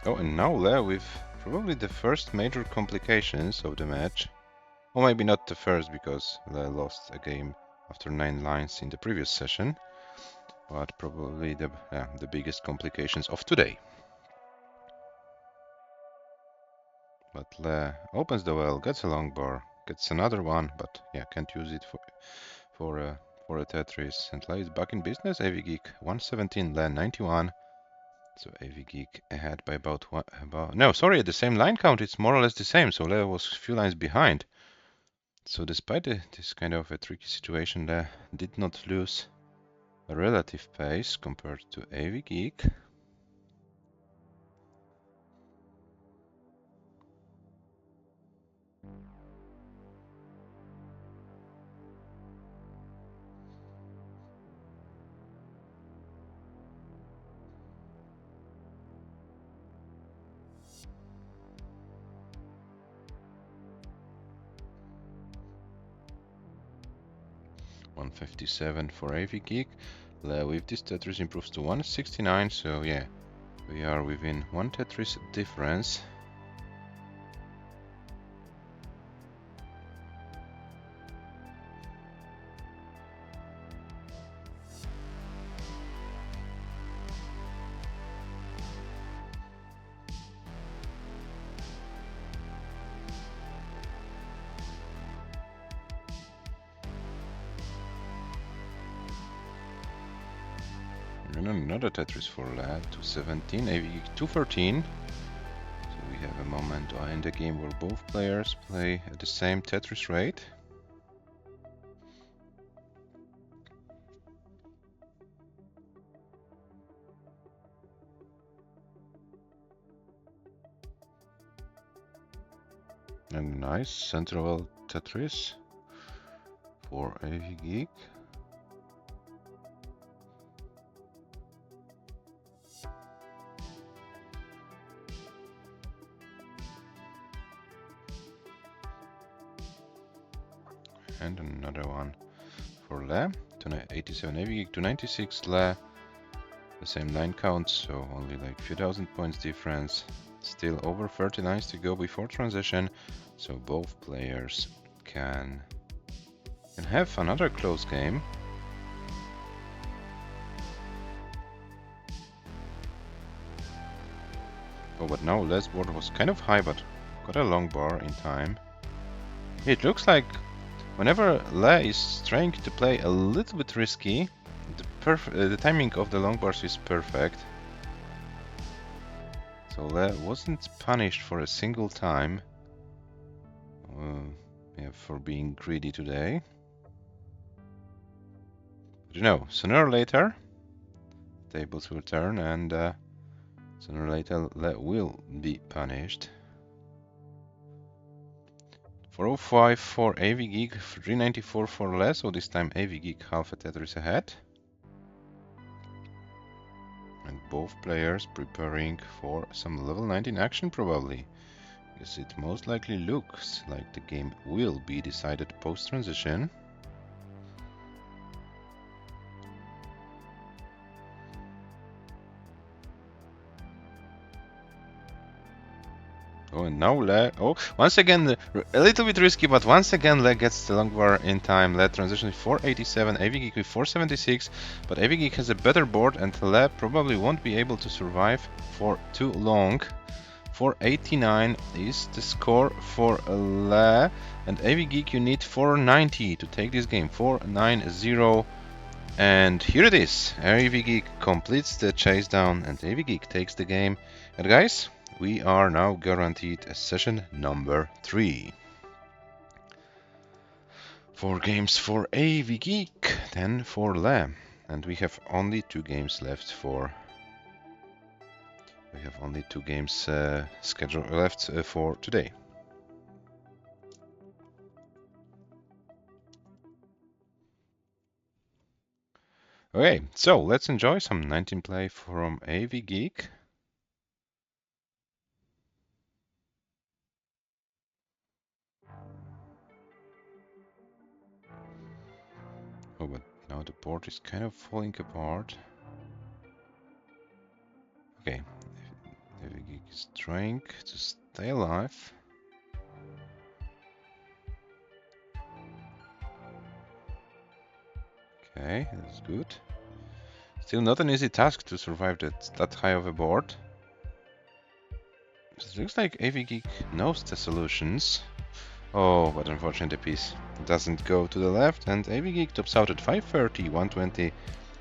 Oh, and now Le with probably the first major complications of the match. Or maybe not the first, because Le lost a game after 9 lines in the previous session. But probably the biggest complications of today. But Le opens the well, gets a long bar, gets another one, but yeah, can't use it for a Tetris. And Le is back in business. AVGEEK 117, Le 91. So AVGEEK ahead by about the same line count. It's more or less the same. So Le was a few lines behind. So despite this kind of a tricky situation, Le did not lose a relative pace compared to AVGEEK. $157 for AVGEEK. Le with this Tetris improves to 169, so yeah, we are within 1 Tetris difference. And another Tetris for Le, 217, AVGEEK 213. So we have a moment in the game where both players play at the same Tetris rate. And nice central Tetris for AVGEEK. And another one for Le, 87 AVGEEK, 296 Le, the same line count, so only like few thousand points difference. Still over 30 lines to go before transition, so both players can have another close game. Oh, but now last board was kind of high, but got a long bar in time. It looks like whenever Le is trying to play a little bit risky, the timing of the long bars is perfect. So Le wasn't punished for a single time yeah, for being greedy today. But you know, sooner or later, tables will turn, and sooner or later Le will be punished. 405 for AVGEEK, 394 for Le, so this time AVGEEK half a Tetris ahead. And both players preparing for some level 19 action probably, because it most likely looks like the game will be decided post-transition. Oh, and now Le, oh, once again, a little bit risky, but once again Le gets the long bar in time. Le transition with 487, AVGEEK with 476, but AVGEEK has a better board and Le probably won't be able to survive for too long. 489 is the score for Le, and AVGEEK you need 490 to take this game, 490, and here it is. AVGEEK completes the chase down and AVGEEK takes the game. And guys, we are now guaranteed a session number 3. 4 games for AVGEEK, 10 for Le, and we have only 2 games left for. We have only 2 games scheduled left for today. Okay, so let's enjoy some 19 play from AVGEEK. Oh, but now the board is kind of falling apart. Okay, AVGEEK is trying to stay alive. Okay, that's good. Still not an easy task to survive that high of a board. It looks like AVGEEK knows the solutions. Oh, but unfortunately the piece doesn't go to the left, and AVGEEK tops out at 530, 120,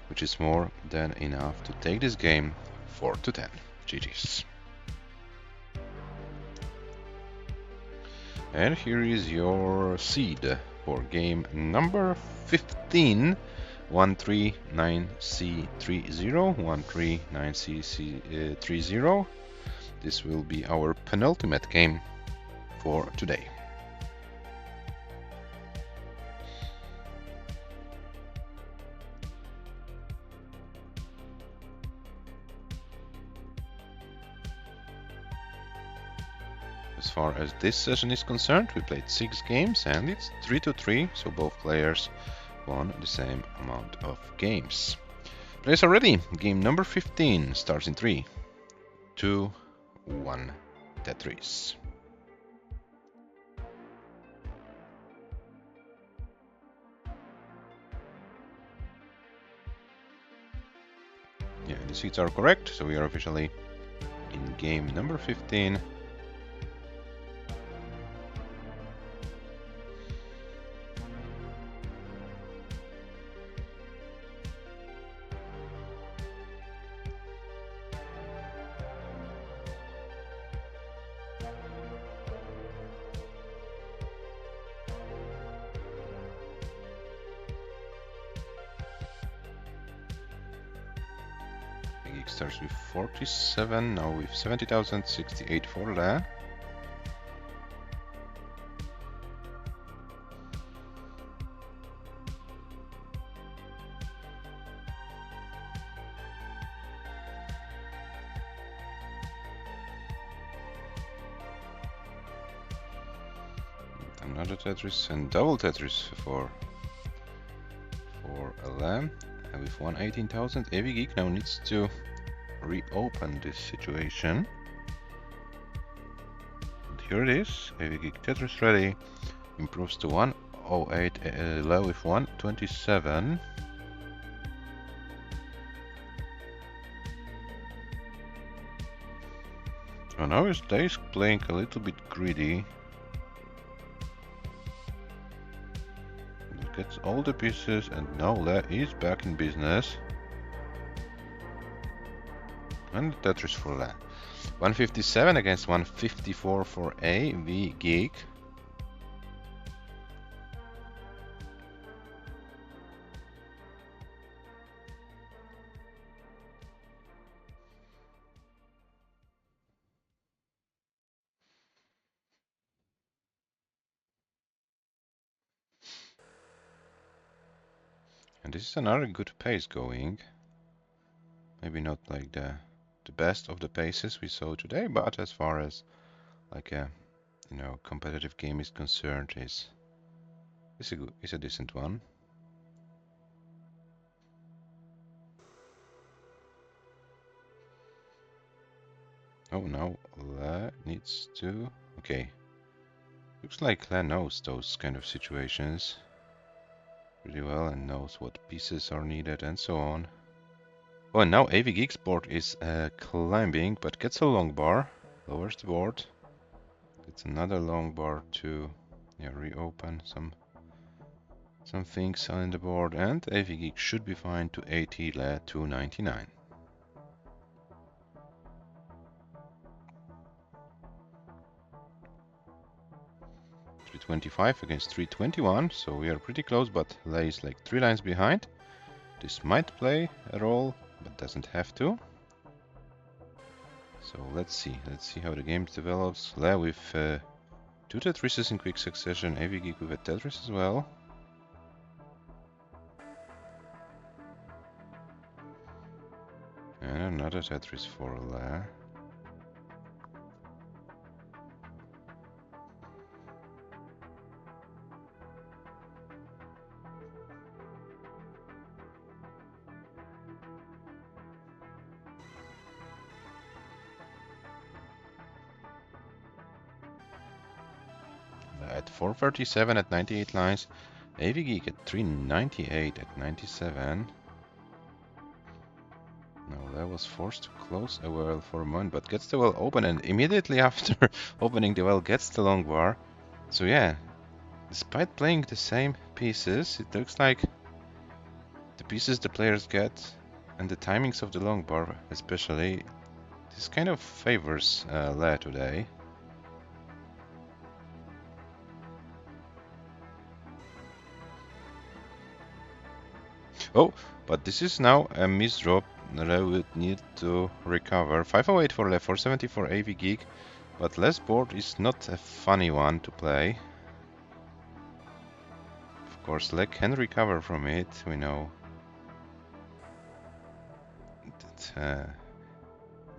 which is more than enough to take this game 4-10. GG's. And here is your seed for game number 15. 139C30, 139C30. This will be our penultimate game for today. As far as this session is concerned, we played 6 games and it's 3-3, so both players won the same amount of games. Players are ready. Game number 15 starts in 3, 2, 1, Tetris. Yeah, the seats are correct, so we are officially in game number 15. AVGEEK starts with 47, now with 70,000, 68 for Le. Another Tetris and double Tetris for Le. And with 118,000, AVGEEK now needs to reopen this situation. And here it is, AVGEEK Tetris ready, improves to 108, Le with 127. Oh, now he's playing a little bit greedy. He gets all the pieces, and now Le is back in business. And Tetris for Le. 157 against 154 for AVGEEK. And this is another good pace going. Maybe not like the best of the paces we saw today, but as far as like a competitive game is concerned, is a decent one. Oh, now Le needs to. Okay. Looks like Le knows those kind of situations pretty well and knows what pieces are needed and so on. Oh, and now AVGEEK's board is climbing, but gets a long bar, lowers the board, gets another long bar to reopen some things on the board, and AVGEEK should be fine to 80 Le 299. 325 against 321, so we are pretty close, but Le is like 3 lines behind. This might play a role, but doesn't have to. So let's see how the game develops. Le with 2 Tetrises in quick succession, AVGEEK with a Tetris as well. And another Tetris for Le. At 437 at 98 lines, AVGEEK at 398 at 97. Now Le was forced to close a well for a moment, but gets the well open, and immediately after opening the well gets the long bar. So yeah, despite playing the same pieces, it looks like the pieces the players get and the timings of the long bar especially, this kind of favors Le today. Oh, but this is now a misdrop. Le would need to recover. 508 for Le, 470 for AVGEEK, but Le's board is not a funny one to play. Of course, Le can recover from it. We know that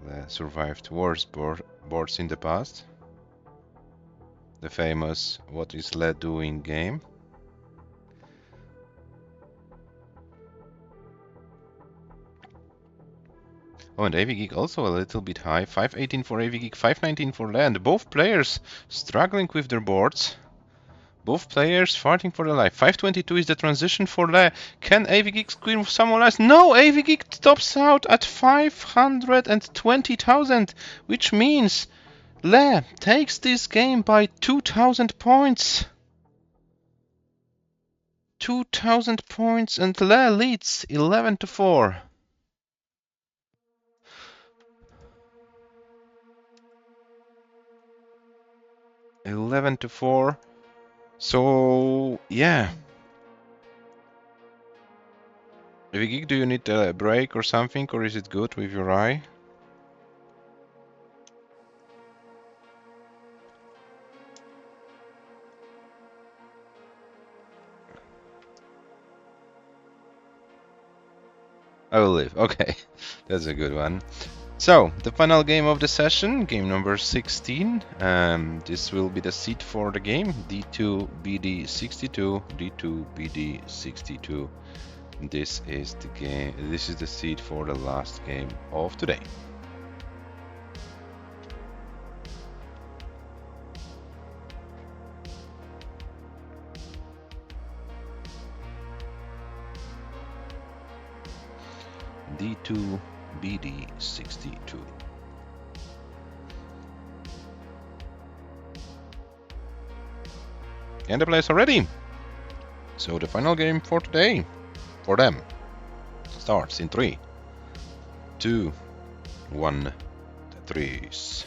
Le survived worse boards in the past. The famous "What is Le doing" game. Oh, and AVGEEK also a little bit high. 518 for AVGEEK, 519 for Le, and both players struggling with their boards. Both players fighting for their life. 522 is the transition for Le. Can AVGEEK squeeze someone else? No! AVGEEK tops out at 520,000, which means Le takes this game by 2,000 points. 2,000 points, and Le leads 11-4. So yeah. AVGEEK, do you need a break or something, or is it good with your eye? I will leave. Okay, that's a good one. So, the final game of the session, game number 16. This will be the seed for the game, D2 BD62, D2 BD62. This is the game. This is the seed for the last game of today. D2 BD62. And the players are ready. So the final game for today, for them, starts in 3, 2, 1, Tetris.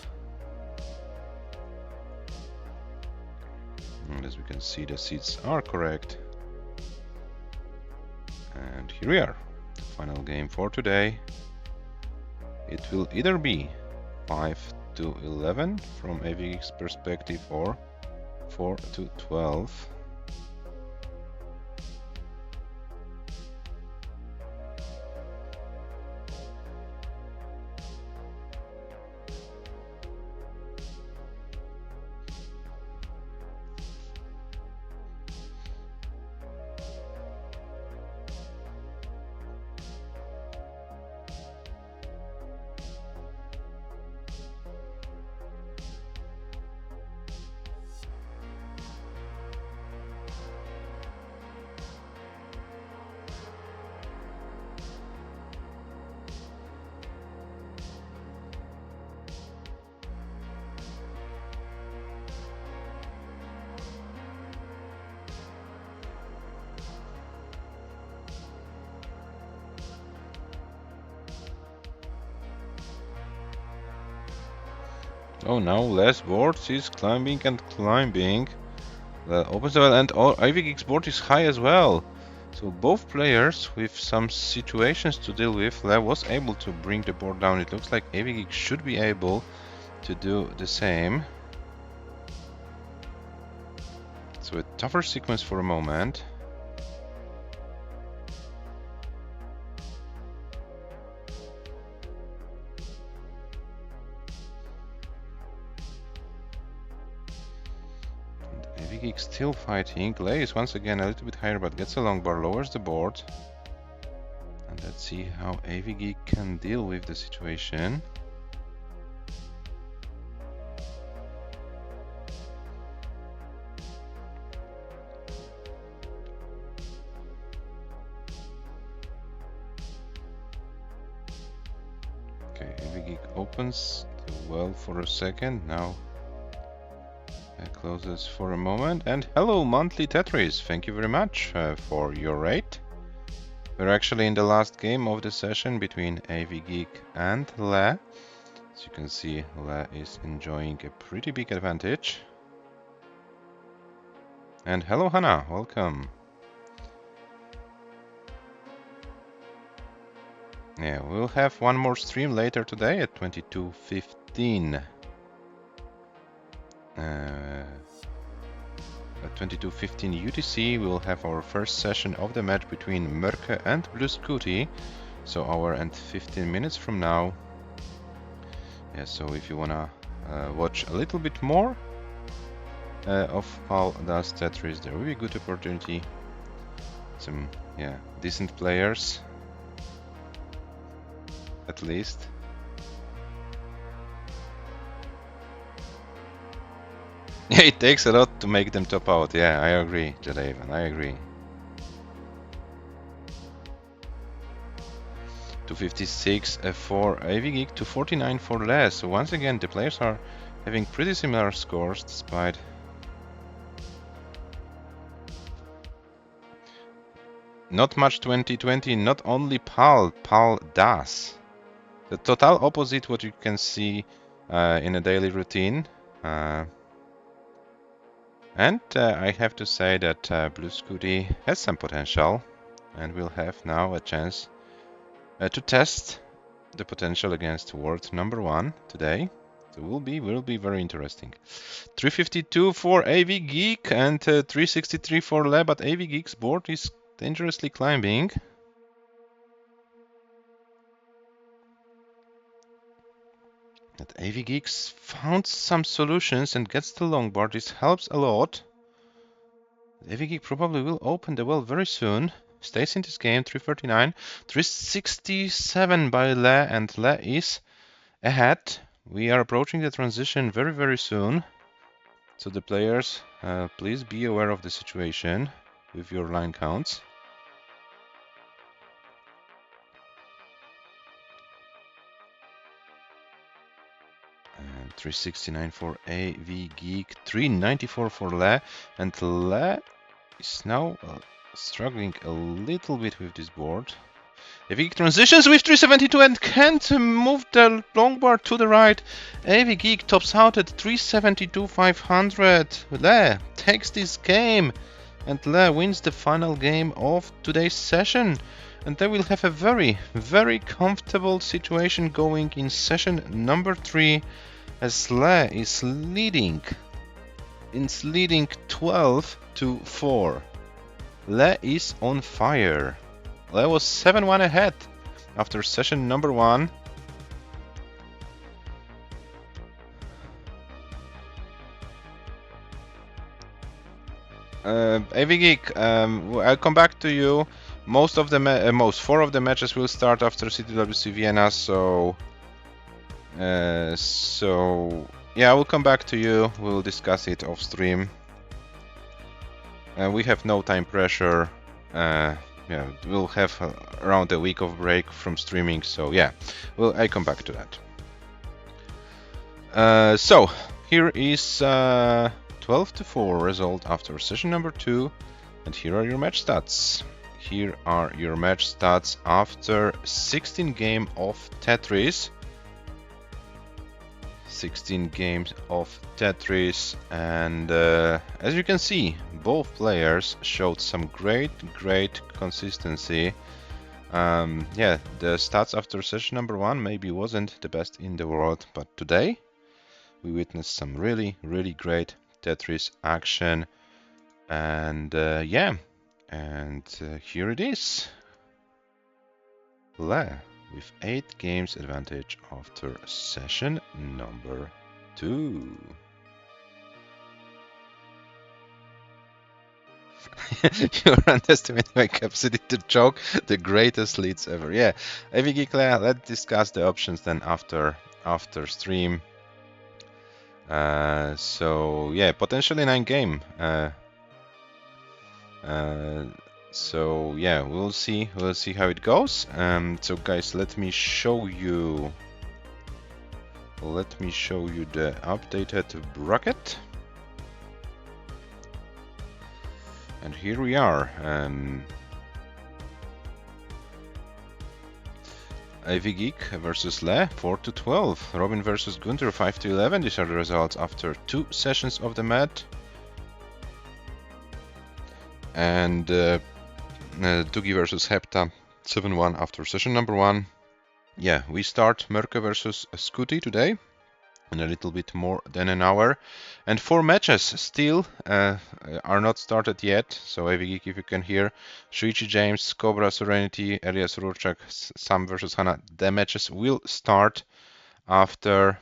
And as we can see, the seats are correct. And here we are, the final game for today. It will either be 5 to 11 from AVGEEK's perspective or 4 to 12. Oh, now less boards is climbing and climbing. Opens the well, and AVGEEK's board is high as well. So both players with some situations to deal with. Le was able to bring the board down. It looks like AVGEEK should be able to do the same. So a tougher sequence for a moment. AVGEEK still fighting. Le is once again a little bit higher but gets a long bar, lowers the board. And let's see how AVGEEK can deal with the situation. Okay, AVGEEK opens the well for a second. Now closes for a moment. And hello, Monthly Tetris. Thank you very much for your rate. We're actually in the last game of the session between AVGEEK and Le. As you can see, Le is enjoying a pretty big advantage. And hello, Hannah. Welcome. Yeah, we'll have one more stream later today at 22:15. At 22:15 UTC, we'll have our first session of the match between Mörke and Bluescooty. So hour and 15 minutes from now. Yeah, so if you wanna watch a little bit more of paldastetris, there will be a good opportunity. Some decent players, at least. Yeah, it takes a lot to make them top out. Yeah, I agree, Jadaven, I agree. 256 for AVGEEK, 249 for Les. So once again, the players are having pretty similar scores despite not much 2020, not only Pal does. The total opposite what you can see in a daily routine. And I have to say that Bluescooty has some potential, and we'll have now a chance to test the potential against world number 1 today. So will be very interesting. 352 for AVGEEK and 363 for Le, but AVGEEK's board is dangerously climbing. That AVGEEK's found some solutions and gets the long bar. This helps a lot. AVGEEK probably will open the well very soon. Stays in this game, 339. 367 by Le, and Le is ahead. We are approaching the transition very, very soon. So the players, please be aware of the situation with your line counts. And 369 for AVGEEK, 394 for Le, and Le is now struggling a little bit with this board. AVGEEK transitions with 372 and can't move the long bar to the right. AVGEEK tops out at 372 500. Le takes this game, and Le wins the final game of today's session. And they will have a very, very comfortable situation going in session number 3, as Le is leading. It's leading 12-4. Le is on fire. Le was 7-1 ahead after session number 1. AVGEEK, I'll come back to you. Most 4 of the matches will start after CTWC Vienna, so yeah, I will come back to you. We'll discuss it off stream. We have no time pressure. Yeah, we'll have around a week of break from streaming, so yeah, I come back to that. So here is 12-4 result after session number 2, and here are your match stats. Here are your match stats after 16 games of Tetris. 16 games of Tetris, and as you can see, both players showed some great consistency. Yeah, the stats after session number 1 maybe wasn't the best in the world, but today we witnessed some really great Tetris action, and yeah, and here it is. Le with 8 games advantage after session number 2. You're underestimating my capacity to choke. The greatest leads ever. Yeah, AVGEEK, let's discuss the options then after stream. So yeah, potentially 9 game. So yeah, we'll see how it goes. So guys, let me show you the updated bracket. And here we are. AVGEEK versus Le, 4-12. Robin versus Gunter, 5-11. These are the results after 2 sessions of the mat. And Dugi versus Hepta, 7-1 after session number 1. Yeah, we start Merke versus Scooty today in a little bit more than an hour. And 4 matches still are not started yet. So AVGEEK, if you can hear, Shuichi James, Cobra Serenity, Elias Rurchak, Sam versus Hana. The matches will start after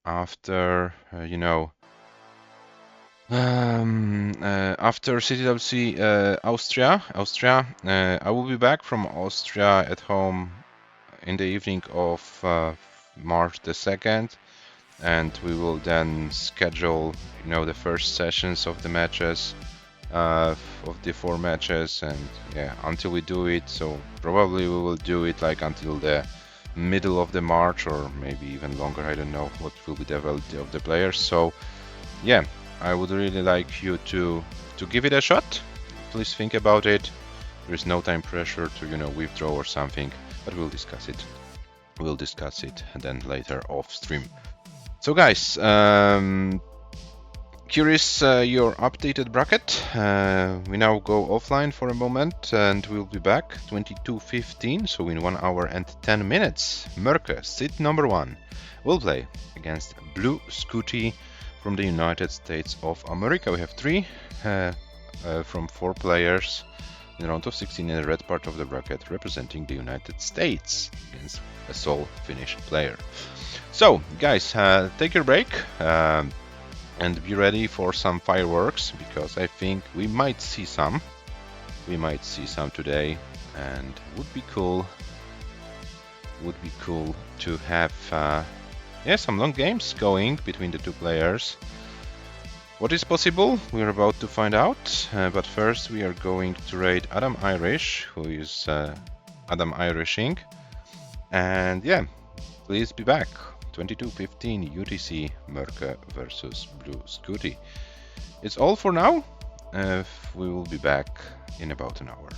you know, after CTWC Austria. I will be back from Austria at home in the evening of March the 2nd, and we will then schedule, you know, the first sessions of the matches, of the 4 matches, and yeah, until we do it. So probably we will do it like until the middle of the March, or maybe even longer. I don't know what will be the availability of the players. So yeah, I would really like you to give it a shot. Please think about it. There is no time pressure to, you know, withdraw or something, but we'll discuss it. We'll discuss it and then later off stream. So guys, here is your updated bracket. We now go offline for a moment and we'll be back 22:15, so in 1 hour and 10 minutes. Merke, seat number 1, will play against Blue Scooty from the United States of America. We have 3 from 4 players in round of 16 in the red part of the bracket, representing the United States against a sole Finnish player. So guys, take your break and be ready for some fireworks, because I think we might see some. We might see some today, and would be cool to have yeah, some long games going between the 2 players. What is possible? We're about to find out, but first we are going to raid Adam Irish, who is Adam Irishing. And yeah, please be back. 22:15 UTC Mörke versus Blue Scooty. It's all for now. We will be back in about an hour.